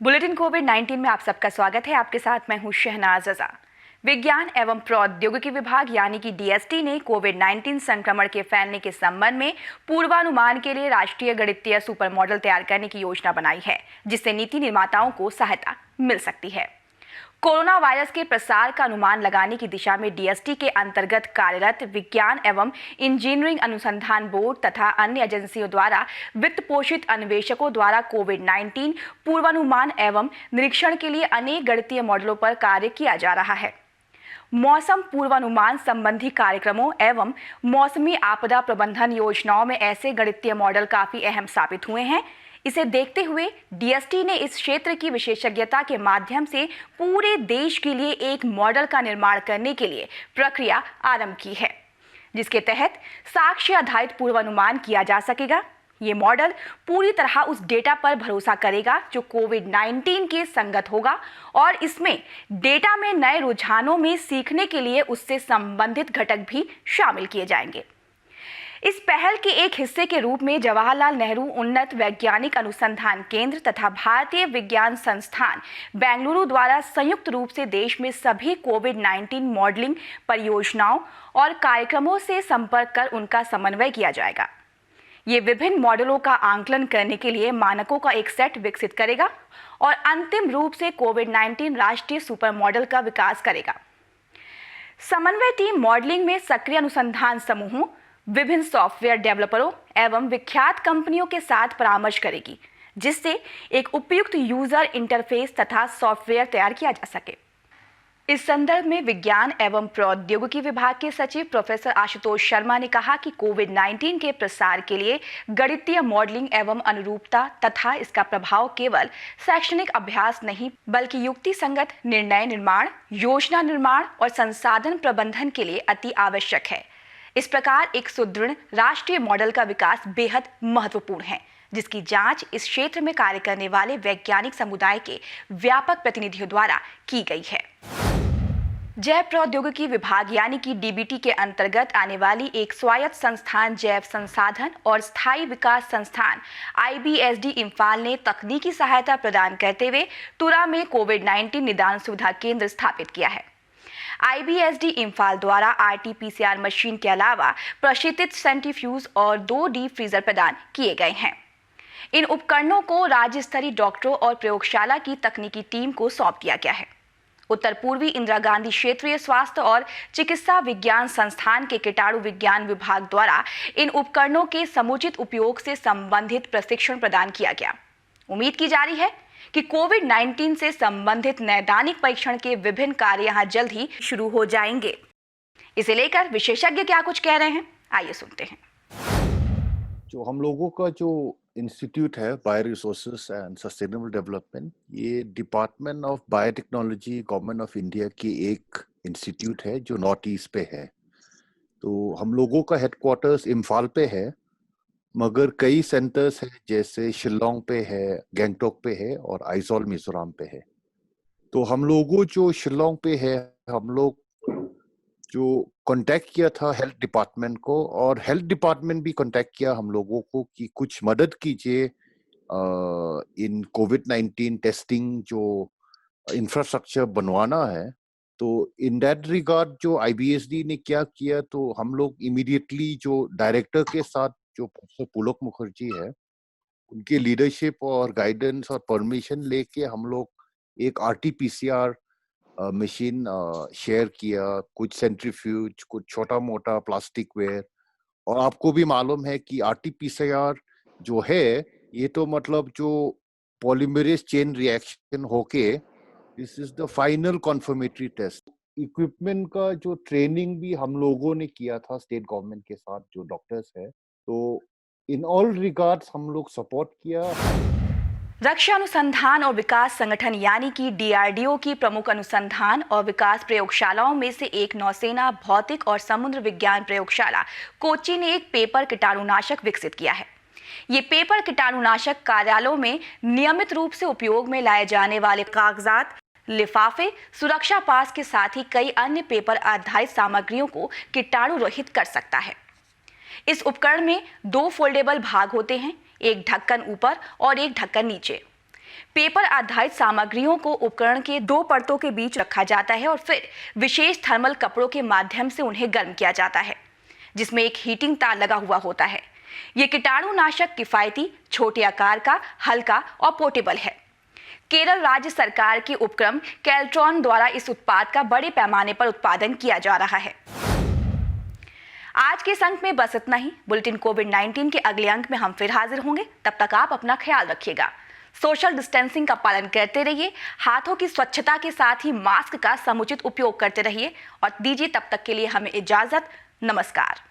Bulletin कोविड-19 में आप सबका स्वागत है। आपके साथ मैं हूं शहनाज रजा। विज्ञान एवं प्रौद्योगिकी विभाग यानी कि डीएसटी ने कोविड-19 संक्रमण के फैलने के संबंध में पूर्वानुमान के लिए राष्ट्रीय गणितीय सुपर मॉडल तैयार करने की योजना बनाई है, जिससे नीति निर्माताओं को सहायता मिल सकती है। कोरोना वायरस के प्रसार का अनुमान लगाने की दिशा में डीएसटी के अंतर्गत कार्यरत विज्ञान एवं इंजीनियरिंग अनुसंधान बोर्ड तथा अन्य एजेंसियों द्वारा वित्त पोषित अन्वेषकों द्वारा कोविड-19 पूर्वानुमान एवं निरीक्षण के लिए अनेक गणितीय मॉडलों पर कार्य किया जा रहा है। मौसम पूर्वानुमान संबंधी कार्यक्रमों एवं मौसमी आपदा प्रबंधन योजनाओं में ऐसे गणितीय मॉडल काफी अहम साबित हुए हैं। इसे देखते हुए डीएसटी ने इस क्षेत्र की विशेषज्ञता के माध्यम से पूरे देश के लिए एक मॉडल का निर्माण करने के लिए प्रक्रिया आरंभ की है, जिसके तहत साक्ष्य आधारित पूर्वानुमान किया जा सकेगा। ये मॉडल पूरी तरह उस डेटा पर भरोसा करेगा जो कोविड-19 के संगत होगा और इसमें डेटा में नए रुझानों में सीखने के लिए उससे संबंधित घटक भी शामिल किए जाएंगे। इस पहल के एक हिस्से के रूप में जवाहरलाल नेहरू उन्नत वैज्ञानिक अनुसंधान केंद्र तथा भारतीय विज्ञान संस्थान बेंगलुरु द्वारा संयुक्त रूप से देश में सभी कोविड-19 मॉडलिंग परियोजनाओं और कार्यक्रमों से संपर्क कर उनका समन्वय किया जाएगा। ये विभिन्न मॉडलों का आंकलन करने के लिए मानकों का एक सेट विकसित करेगा और अंतिम रूप से कोविड-19 राष्ट्रीय सुपर मॉडल का विकास करेगा। समन्वय टीम मॉडलिंग में सक्रिय अनुसंधान समूहों, विभिन्न सॉफ्टवेयर डेवलपरों एवं विख्यात कंपनियों के साथ परामर्श करेगी, जिससे एक उपयुक्त यूजर इंटरफेस तथा सॉफ्टवेयर तैयार किया जा सके। इस संदर्भ में विज्ञान एवं प्रौद्योगिकी विभाग के सचिव प्रोफेसर आशुतोष शर्मा ने कहा कि कोविड-19 के प्रसार के लिए गणितीय मॉडलिंग एवं अनुरूपता तथा इसका प्रभाव केवल शैक्षणिक अभ्यास नहीं बल्कि युक्ति संगत निर्णय निर्माण, योजना निर्माण और संसाधन प्रबंधन के लिए अति आवश्यक है। इस प्रकार एक सुदृढ़ राष्ट्रीय मॉडल का विकास बेहद महत्वपूर्ण है, जिसकी जांच इस क्षेत्र में कार्य करने वाले वैज्ञानिक समुदाय के व्यापक प्रतिनिधियों द्वारा की गई है। जैव प्रौद्योगिकी विभाग यानी कि डीबीटी के अंतर्गत आने वाली एक स्वायत्त संस्थान जैव संसाधन और स्थायी विकास संस्थान आईबीएसडी इम्फाल ने तकनीकी सहायता प्रदान करते हुए तुरा में कोविड-19 निदान सुविधा केंद्र स्थापित किया है। आईबीएसडी इम्फाल द्वारा आरटी-पीसीआर मशीन के अलावा प्रशीतित सेंट्रीफ्यूज और 2 डीप फ्रीजर प्रदान किए गए हैं। इन उपकरणों को राज्य स्तरीय डॉक्टरों और प्रयोगशाला की तकनीकी टीम को सौंप दिया गया है। उत्तर पूर्वी इंदिरा गांधी क्षेत्रीय स्वास्थ्य और चिकित्सा विज्ञान संस्थान के कीटाणु विज्ञान विभाग द्वारा इन उपकरणों के समुचित उपयोग से संबंधित प्रशिक्षण प्रदान किया गया। उम्मीद की जा रही है कि कोविड-19 से संबंधित नैदानिक परीक्षण के विभिन्न कार्य यहां जल्द ही शुरू हो जाएंगे। इसे लेकर विशेषज्ञ क्या कुछ कह रहे हैं, आइए सुनते हैं। जो हम लोगों का जो इंस्टीट्यूट है bio resources and sustainable development, ये department of biotechnology government of India की एक इंस्टीट्यूट है जो नॉर्थ ईस्ट पे है। तो हम लोगों का हेडक्वार्टर्स इम्फाल पे है, मगर कई सेंटर्स हैं जैसे शिलोंग पे है, गैंगटोक पे है और आइजॉल मिजोरम पे है। तो हम लोगों जो शिलोंग पे है, हम लोग जो कांटेक्ट किया था हेल्थ डिपार्टमेंट को और हेल्थ डिपार्टमेंट भी कांटेक्ट किया हम लोगों को कि कुछ मदद कीजिए इन कोविड-19 टेस्टिंग जो इंफ्रास्ट्रक्चर बनवाना है। तो इन दैट रिगार्ड जो आईबीएसडी ने क्या किया, तो हम लोग इमीडिएटली जो डायरेक्टर के साथ जो प्रोफेसर पुलक मुखर्जी है, उनके लीडरशिप और गाइडेंस और परमिशन लेके हम लोग एक आरटी-पीसीआर मशीन शेयर किया, कुछ सेंट्रीफ्यूज, कुछ छोटा मोटा प्लास्टिक वेयर। और आपको भी मालूम है कि आरटी-पीसीआर जो है ये तो मतलब जो पॉलीमरेज चेन रिएक्शन होके this is the final confirmatory test. Equipment का जो ट्रेनिंग भी हम लोगों ने किया था स्टेट गवर्नमेंट के साथ जो डॉक्टर्स है, तो इन ऑल रिगार्ड्स हम लोग सपोर्ट किया। रक्षा अनुसंधान और विकास संगठन यानी कि डीआरडीओ की प्रमुख अनुसंधान और विकास प्रयोगशालाओं में से एक नौसेना भौतिक और समुद्र विज्ञान प्रयोगशाला कोच्चि ने एक पेपर कीटाणुनाशक विकसित किया है। ये पेपर कीटाणुनाशक कार्यालयों में नियमित रूप से उपयोग में लाए जाने वाले कागजात, लिफाफे, सुरक्षा पास के साथ ही कई अन्य पेपर आधारित सामग्रियों को कीटाणु रहित कर सकता है। इस उपकरण में 2 फोल्डेबल भाग होते हैं, एक ढक्कन ऊपर और एक ढक्कन नीचे। पेपर आधारित सामग्रियों को उपकरण के 2 परतों के बीच रखा जाता है और फिर विशेष थर्मल कपड़ों के माध्यम से उन्हें गर्म किया जाता है, जिसमें एक हीटिंग तार लगा हुआ होता है। ये कीटाणुनाशक किफायती, छोटे आकार का, हल्का और पोर्टेबल है। केरल राज्य सरकार के उपक्रम कैल्ट्रॉन द्वारा इस उत्पाद का बड़े पैमाने पर उत्पादन किया जा रहा है। आज के इस अंक में बस इतना ही। बुलेटिन कोविड-19 के अगले अंक में हम फिर हाजिर होंगे। तब तक आप अपना ख्याल रखिएगा, सोशल डिस्टेंसिंग का पालन करते रहिए, हाथों की स्वच्छता के साथ ही मास्क का समुचित उपयोग करते रहिए और दीजिए तब तक के लिए हमें इजाजत। नमस्कार।